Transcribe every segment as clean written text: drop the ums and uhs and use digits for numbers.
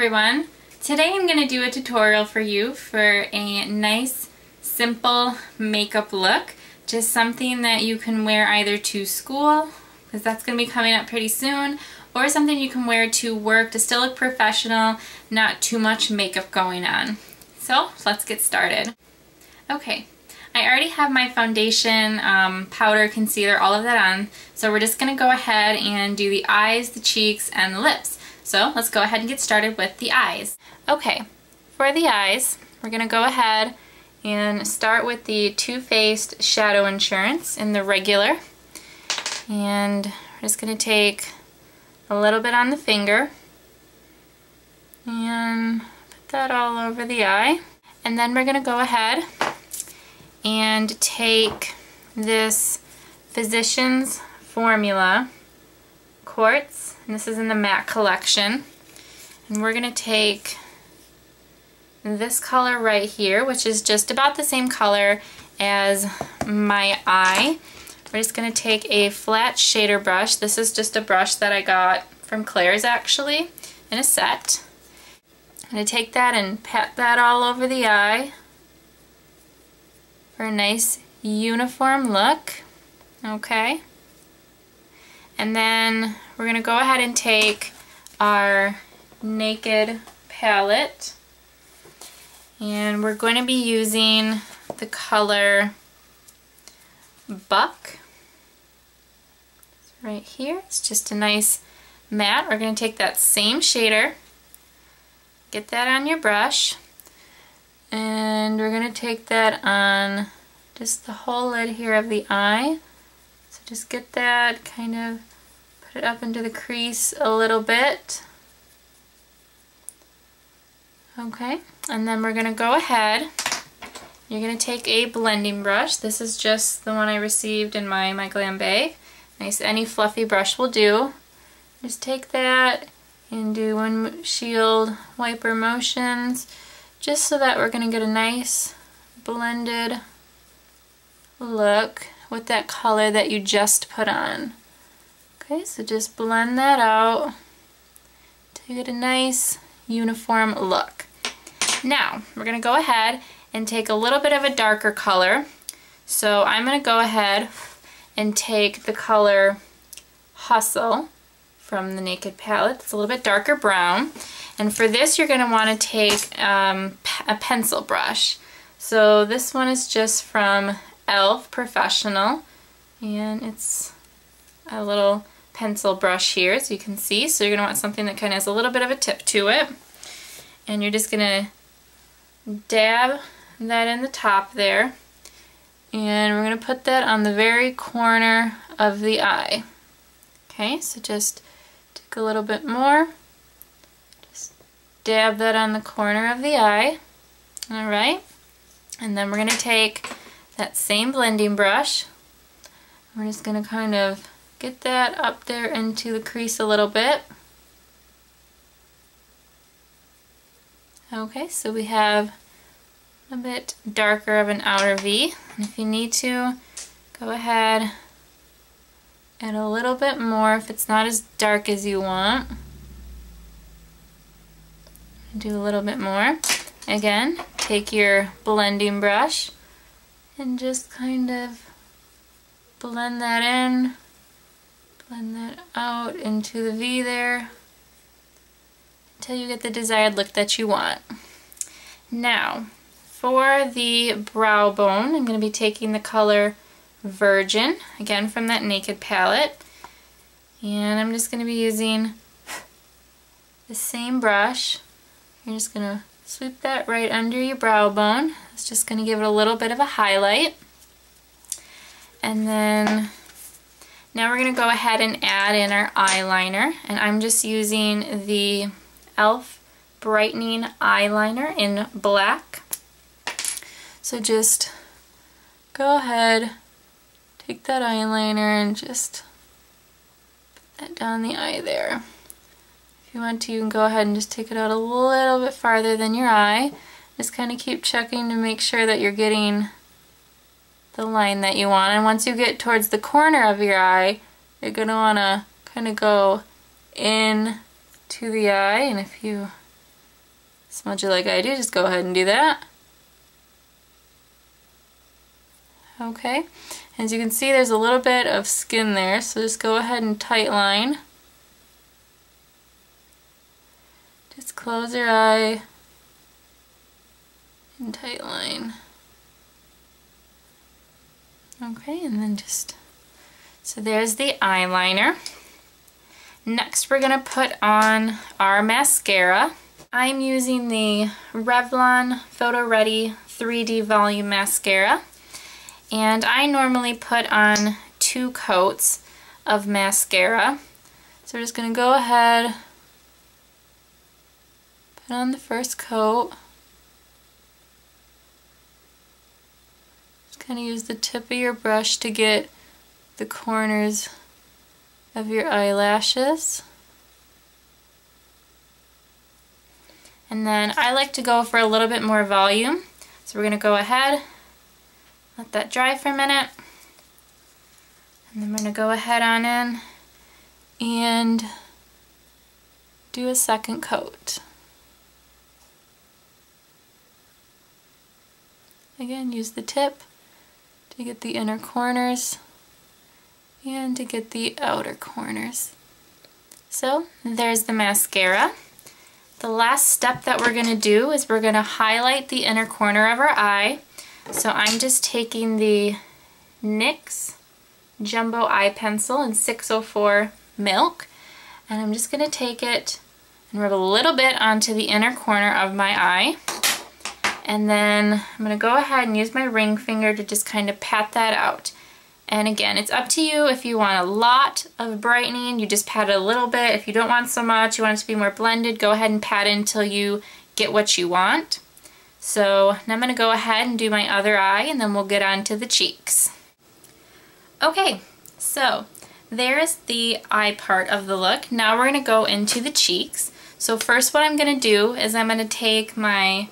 everyone! Today I'm going to do a tutorial for you for a nice, simple makeup look. Just something that you can wear either to school, because that's going to be coming up pretty soon, or something you can wear to work to still look professional, not too much makeup going on. So let's get started. Okay, I already have my foundation, powder, concealer, all of that on, so we're just going to go ahead and do the eyes, the cheeks, and the lips. So let's go ahead and get started with the eyes. Okay, for the eyes, we're going to go ahead and start with the Too Faced Shadow Insurance in the regular. And we're just going to take a little bit on the finger and put that all over the eye. And then we're going to go ahead and take this Physicians Formula Quartz, and this is in the matte collection, and we're going to take this color right here, which is just about the same color as my eye. We're just going to take a flat shader brush. This is just a brush that I got from Claire's actually in a set. I'm going to take that and pat that all over the eye for a nice uniform look. Okay. And then we're going to go ahead and take our Naked palette, and we're going to be using the color Buck. It's right here. It's just a nice matte. We're going to take that same shader, get that on your brush, and we're going to take that on just the whole lid here of the eye. So just get that, kind of put it up into the crease a little bit. Okay, and then we're going to go ahead, you're going to take a blending brush. This is just the one I received in my glam bag. Nice, any fluffy brush will do. Just take that and do windshield wiper motions, just so that we're going to get a nice blended look with that color that you just put on. Okay, so just blend that out to get a nice uniform look. Now, we're going to go ahead and take a little bit of a darker color. So I'm going to go ahead and take the color Hustle from the Naked palette. It's a little bit darker brown. And for this, you're going to want to take a pencil brush. So this one is just from e.l.f. Professional, and it's a little pencil brush here, as you can see. So you're going to want something that kind of has a little bit of a tip to it. And you're just going to dab that in the top there. And we're going to put that on the very corner of the eye. Okay, so just take a little bit more. Just dab that on the corner of the eye. Alright. And then we're going to take that same blending brush. We're just going to kind of get that up there into the crease a little bit. Okay, so we have a bit darker of an outer V. And if you need to, go ahead, add a little bit more if it's not as dark as you want. Do a little bit more. Again, take your blending brush and just kind of blend that in, blend that out into the V there until you get the desired look that you want. Now, for the brow bone, I'm going to be taking the color Virgin, again from that Naked palette, and I'm just going to be using the same brush. You're just going to sweep that right under your brow bone. It's just going to give it a little bit of a highlight. And then now we're going to go ahead and add in our eyeliner, and I'm just using the e.l.f. Brightening Eyeliner in black. So just go ahead, take that eyeliner and just put that down the eye there. If you want to, you can go ahead and just take it out a little bit farther than your eye. Just kind of keep checking to make sure that you're getting the line that you want. And once you get towards the corner of your eye, you're going to want to kind of go in to the eye, and if you Smudge it like I do, just go ahead and do that. Okay, as you can see there's a little bit of skin there, so just go ahead and tight line. Just close your eye and tight line. Okay, and then just, so there's the eyeliner. Next we're going to put on our mascara. I'm using the Revlon Photoready 3D Volume Mascara. And I normally put on 2 coats of mascara. So we're just going to go ahead, put on the first coat. Just kind of use the tip of your brush to get the corners of your eyelashes. And then I like to go for a little bit more volume. So we're going to go ahead, let that dry for a minute. And then we're going to go ahead on in and do a second coat. Again, use the tip to get the inner corners and to get the outer corners. So there's the mascara. The last step that we're going to do is we're going to highlight the inner corner of our eye. So I'm just taking the NYX Jumbo Eye Pencil in 604 Milk, and I'm just going to take it and rub a little bit onto the inner corner of my eye. And then I'm going to go ahead and use my ring finger to just kind of pat that out. And again, it's up to you. If you want a lot of brightening, you just pat it a little bit. If you don't want so much, you want it to be more blended, go ahead and pat it until you get what you want. So now I'm going to go ahead and do my other eye, and then we'll get on to the cheeks. Okay, so there's the eye part of the look. Now we're going to go into the cheeks. So first what I'm going to do is I'm going to take my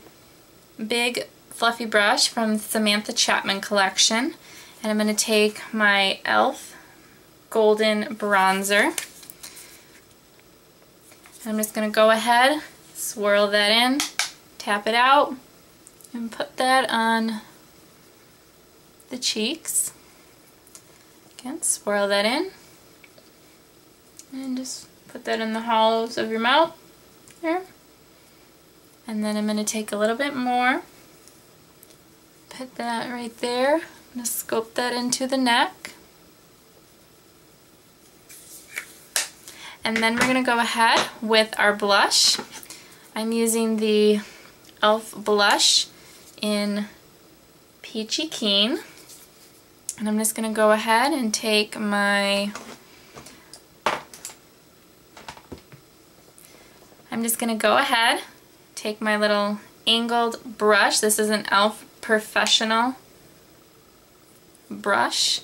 big fluffy brush from Samantha Chapman collection, and I'm going to take my e.l.f. Golden Bronzer. I'm just going to go ahead, swirl that in, tap it out, and put that on the cheeks. Again, swirl that in, and just put that in the hollows of your mouth there. And then I'm going to take a little bit more, put that right there. I'm going to scoop that into the neck. And then we're going to go ahead with our blush. I'm using the e.l.f. blush in Peachy Keen. And I'm just going to go ahead and take my, take my little angled brush. This is an e.l.f. Professional brush.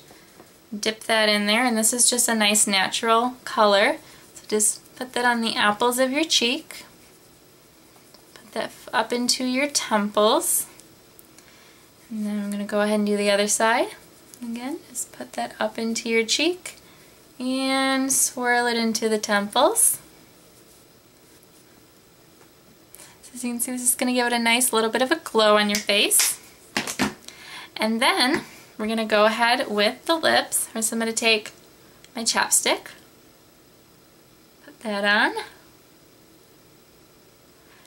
Dip that in there, and this is just a nice natural color. So just put that on the apples of your cheek. Put that up into your temples. And then I'm going to go ahead and do the other side. Again, just put that up into your cheek and swirl it into the temples. So as you can see, this is going to give it a nice little bit of a glow on your face. And then we're going to go ahead with the lips. First I'm going to take my chapstick, put that on.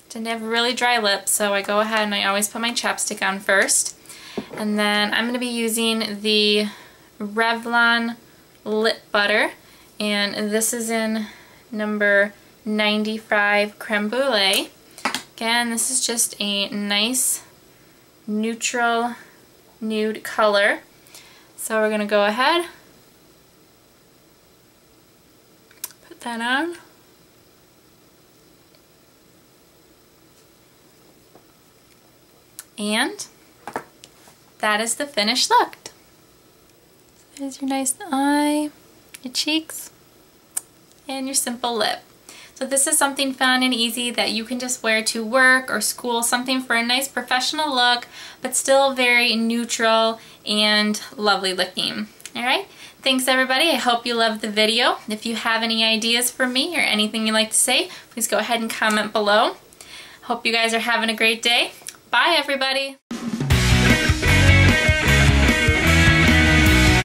Didn't have really dry lips, so I go ahead and I always put my chapstick on first. And then I'm going to be using the Revlon Lip Butter, and this is in number 95 Creme Brulee. Again, this is just a nice neutral nude color. So we're going to go ahead, put that on. And that is the finished look. There's your nice eye, your cheeks, and your simple lip. So this is something fun and easy that you can just wear to work or school, something for a nice professional look, but still very neutral and lovely looking. Alright, thanks everybody. I hope you loved the video. If you have any ideas for me or anything you'd like to say, please go ahead and comment below. Hope you guys are having a great day. Bye, everybody.